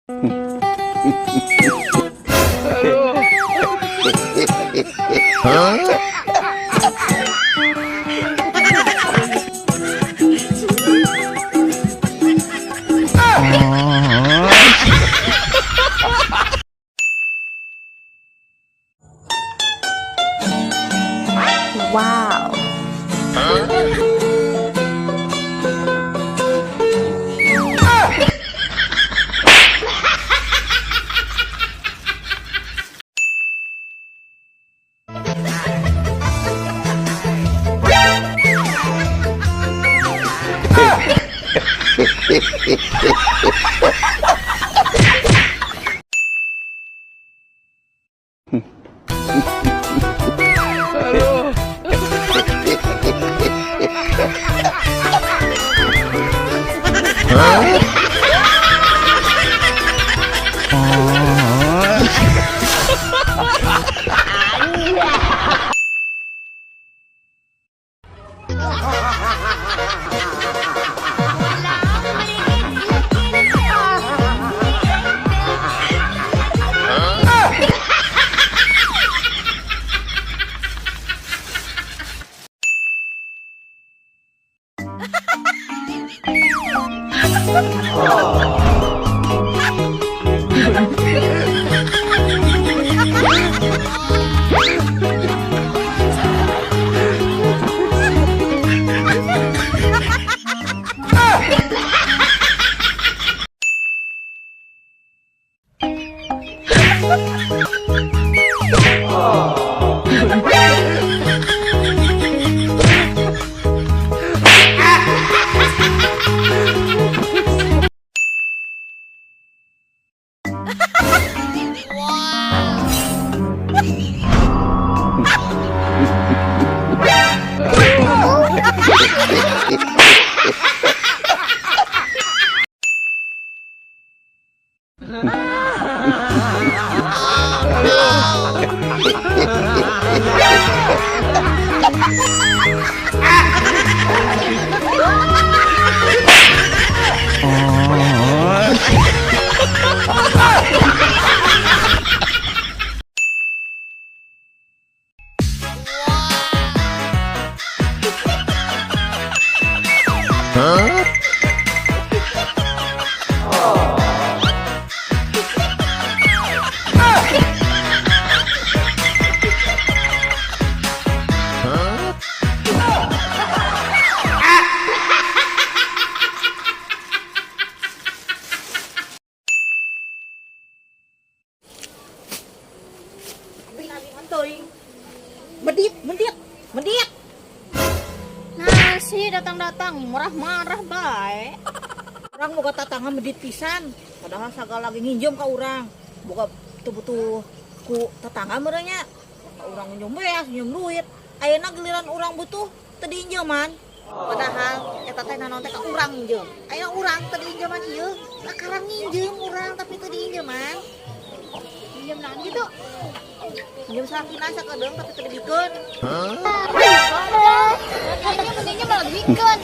Wow. Medit, medit, medit. Nah, si datang-datang marah-marah baik. Orang boga tatangan medit pisan. Padahal sagala lagi nginjem ka urang. Boga betul-betul ku tetangga merenya. Ka urang nginjem beas, nginjem duit. Ayeuna giliran urang butuh teu diinjeman. Padahal eta teh nanon teh ka urang nginjem. Ayeuna urang teu diinjeman ieu. Sakarang nginjem urang tapi teu diinjeman. Pinjam naon gitu? Nginjem sakinan sakedeung tapi teu dibikeun. Kayaknya mendingnya malah dibikeun.